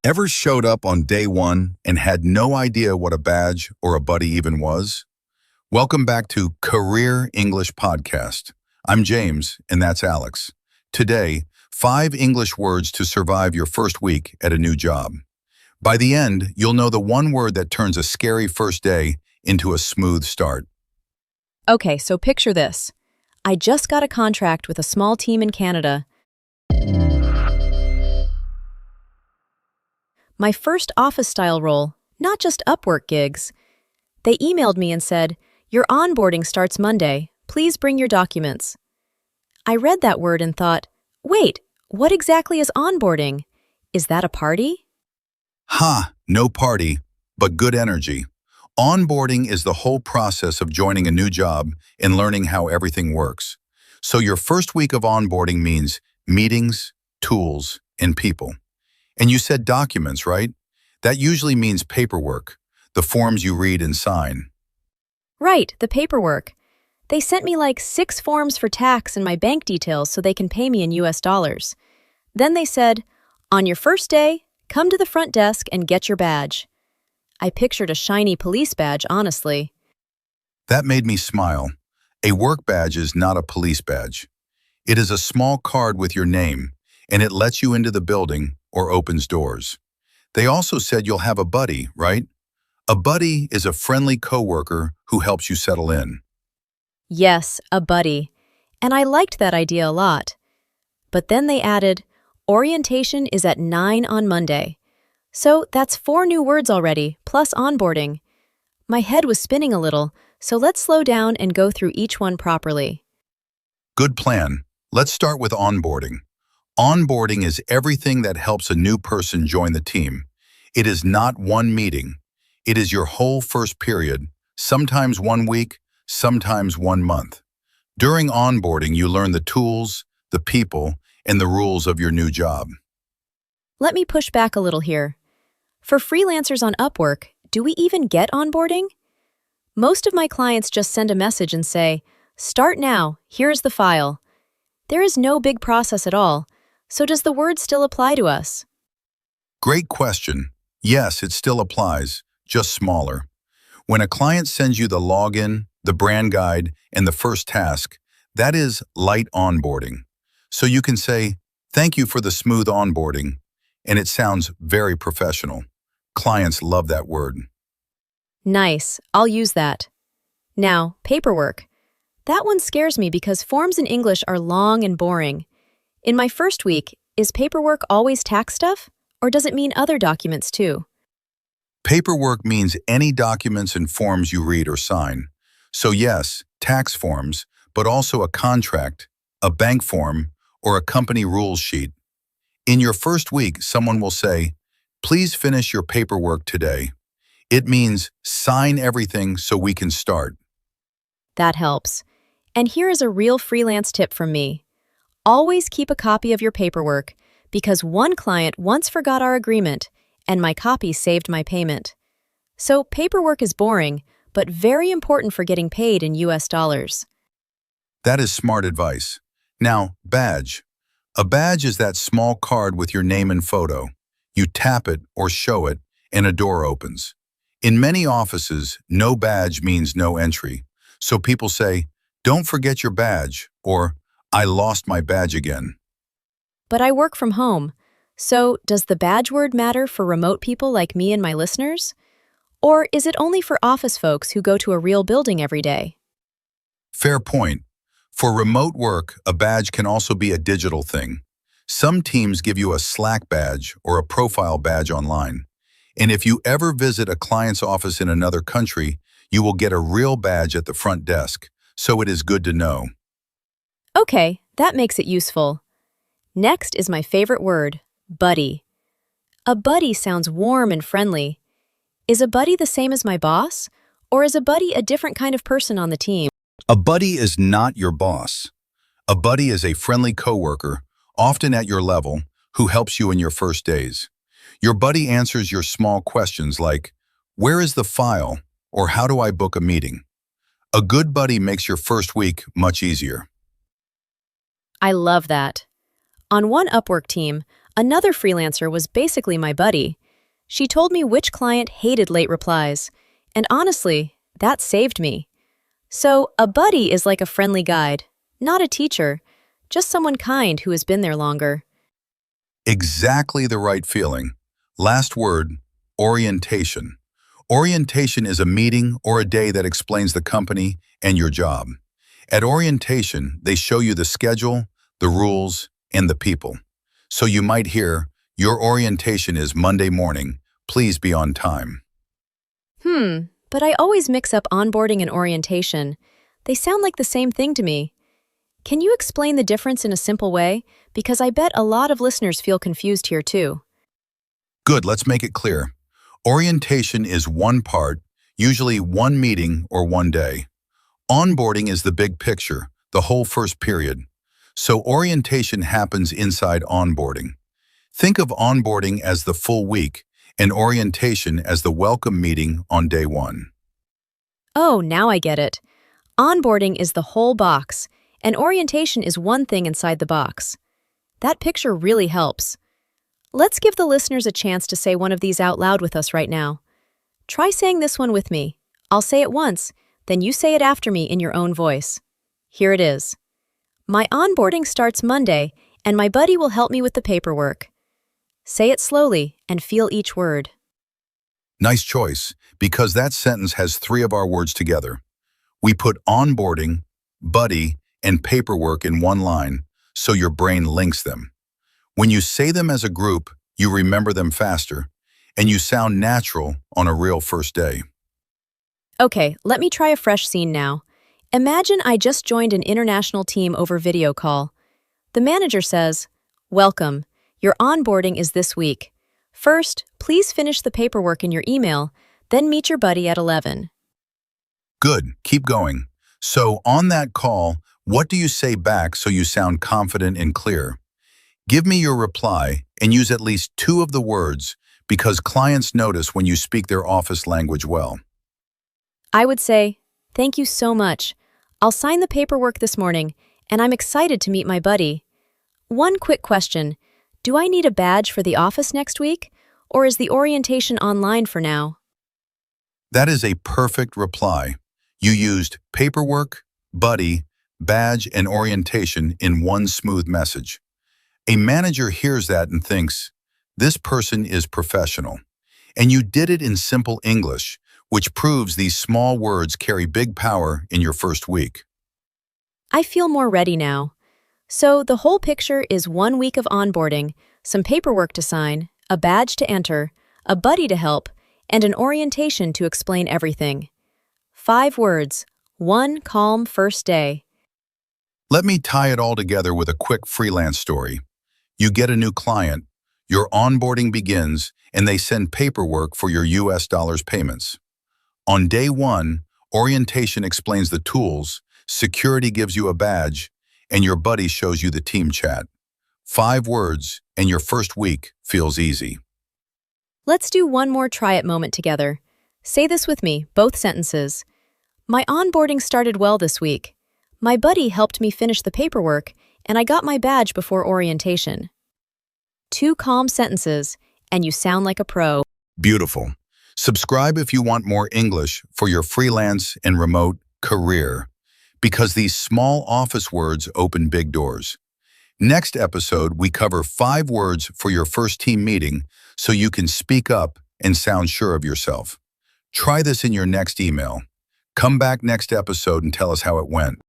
Ever showed up on day one and had no idea what a badge or a buddy even was? Welcome back to Career English Podcast. I'm James, and that's Alex. Today, 5 English words to survive your first week at a new job. By the end, you'll know the one word that turns a scary first day into a smooth start. Okay, so picture this. I just got a contract with a small team in Canada. My first office-style role, not just Upwork gigs. They emailed me and said, "Your onboarding starts Monday. Please bring your documents." I read that word and thought, wait, what exactly is onboarding? Is that a party? No party, but good energy. Onboarding is the whole process of joining a new job and learning how everything works. So your first week of onboarding means meetings, tools, and people. And you said documents, right? That usually means paperwork, the forms you read and sign. Right, the paperwork. They sent me like 6 forms for tax and my bank details so they can pay me in US dollars. Then they said, on your first day, come to the front desk and get your badge. I pictured a shiny police badge, honestly. That made me smile. A work badge is not a police badge. It is a small card with your name, and it lets you into the building or opens doors. They also said you'll have a buddy, right? A buddy is a friendly coworker who helps you settle in. Yes, a buddy. And I liked that idea a lot. But then they added, orientation is at 9 on Monday. So that's 4 new words already, plus onboarding. My head was spinning a little, so let's slow down and go through each one properly. Good plan. Let's start with onboarding. Onboarding is everything that helps a new person join the team. It is not one meeting. It is your whole first period, sometimes 1 week, sometimes 1 month. During onboarding, you learn the tools, the people, and the rules of your new job. Let me push back a little here. For freelancers on Upwork, do we even get onboarding? Most of my clients just send a message and say, "Start now, here's the file." There is no big process at all, so does the word still apply to us? Great question. Yes, it still applies, just smaller. When a client sends you the login, the brand guide, and the first task, that is light onboarding. So you can say, "Thank you for the smooth onboarding," and it sounds very professional. Clients love that word. Nice, I'll use that. Now, paperwork. That one scares me because forms in English are long and boring. In my first week, is paperwork always tax stuff, or does it mean other documents too? Paperwork means any documents and forms you read or sign. So yes, tax forms, but also a contract, a bank form, or a company rules sheet. In your first week, someone will say, "Please finish your paperwork today." It means sign everything so we can start. That helps. And here is a real freelance tip from me. Always keep a copy of your paperwork, because one client once forgot our agreement, and my copy saved my payment. So paperwork is boring, but very important for getting paid in US dollars. That is smart advice. Now, badge. A badge is that small card with your name and photo. You tap it or show it, and a door opens. In many offices, no badge means no entry. So people say, "Don't forget your badge," or "I lost my badge again." But I work from home, so does the badge word matter for remote people like me and my listeners? Or is it only for office folks who go to a real building every day? Fair point. For remote work, a badge can also be a digital thing. Some teams give you a Slack badge or a profile badge online. And if you ever visit a client's office in another country, you will get a real badge at the front desk, so it is good to know. Okay, that makes it useful. Next is my favorite word, buddy. A buddy sounds warm and friendly. Is a buddy the same as my boss? Or is a buddy a different kind of person on the team? A buddy is not your boss. A buddy is a friendly coworker, often at your level, who helps you in your first days. Your buddy answers your small questions like, "Where is the file?" or "How do I book a meeting?" A good buddy makes your first week much easier. I love that. On one Upwork team, Another freelancer was basically my buddy. She told me which client hated late replies, and honestly, that saved me. So, a buddy is like a friendly guide, not a teacher, just someone kind who has been there longer. Exactly the right feeling. Last word, orientation. Orientation is a meeting or a day that explains the company and your job. At orientation, they show you the schedule, the rules, and the people. So you might hear, your orientation is Monday morning. Please be on time. But I always mix up onboarding and orientation. They sound like the same thing to me. Can you explain the difference in a simple way? Because I bet a lot of listeners feel confused here too. Good, let's make it clear. Orientation is one part, usually one meeting or one day. Onboarding is the big picture, the whole first period. So orientation happens inside onboarding. Think of onboarding as the full week and orientation as the welcome meeting on day one. Oh, now I get it. Onboarding is the whole box, and orientation is one thing inside the box. That picture really helps. Let's give the listeners a chance to say one of these out loud with us right now. Try saying this one with me. I'll say it once, then you say it after me in your own voice. Here it is. My onboarding starts Monday, and my buddy will help me with the paperwork. Say it slowly and feel each word. Nice choice, because that sentence has three of our words together. We put onboarding, buddy, and paperwork in one line, so your brain links them. When you say them as a group, you remember them faster, and you sound natural on a real first day. Okay, let me try a fresh scene now. Imagine I just joined an international team over video call. The manager says, "Welcome. Your onboarding is this week. First, please finish the paperwork in your email, then meet your buddy at 11. Good, keep going. So on that call, what do you say back so you sound confident and clear? Give me your reply and use at least two of the words because clients notice when you speak their office language well. I would say, "Thank you so much. I'll sign the paperwork this morning, and I'm excited to meet my buddy. One quick question. Do I need a badge for the office next week, or is the orientation online for now?" That is a perfect reply. You used paperwork, buddy, badge, and orientation in one smooth message. A manager hears that and thinks, this person is professional. And you did it in simple English, which proves these small words carry big power in your first week. I feel more ready now. So the whole picture is 1 week of onboarding, some paperwork to sign, a badge to enter, a buddy to help, and an orientation to explain everything. 5 words, one calm first day. Let me tie it all together with a quick freelance story. You get a new client, your onboarding begins, and they send paperwork for your US dollars payments. On day 1, orientation explains the tools, security gives you a badge, and your buddy shows you the team chat. 5 words, and your first week feels easy. Let's do one more try-it moment together. Say this with me, both sentences. My onboarding started well this week. My buddy helped me finish the paperwork, and I got my badge before orientation. 2 calm sentences, and you sound like a pro. Beautiful. Subscribe if you want more English for your freelance and remote career, because these small office words open big doors. Next episode, we cover 5 words for your first team meeting so you can speak up and sound sure of yourself. Try this in your next email. Come back next episode and tell us how it went.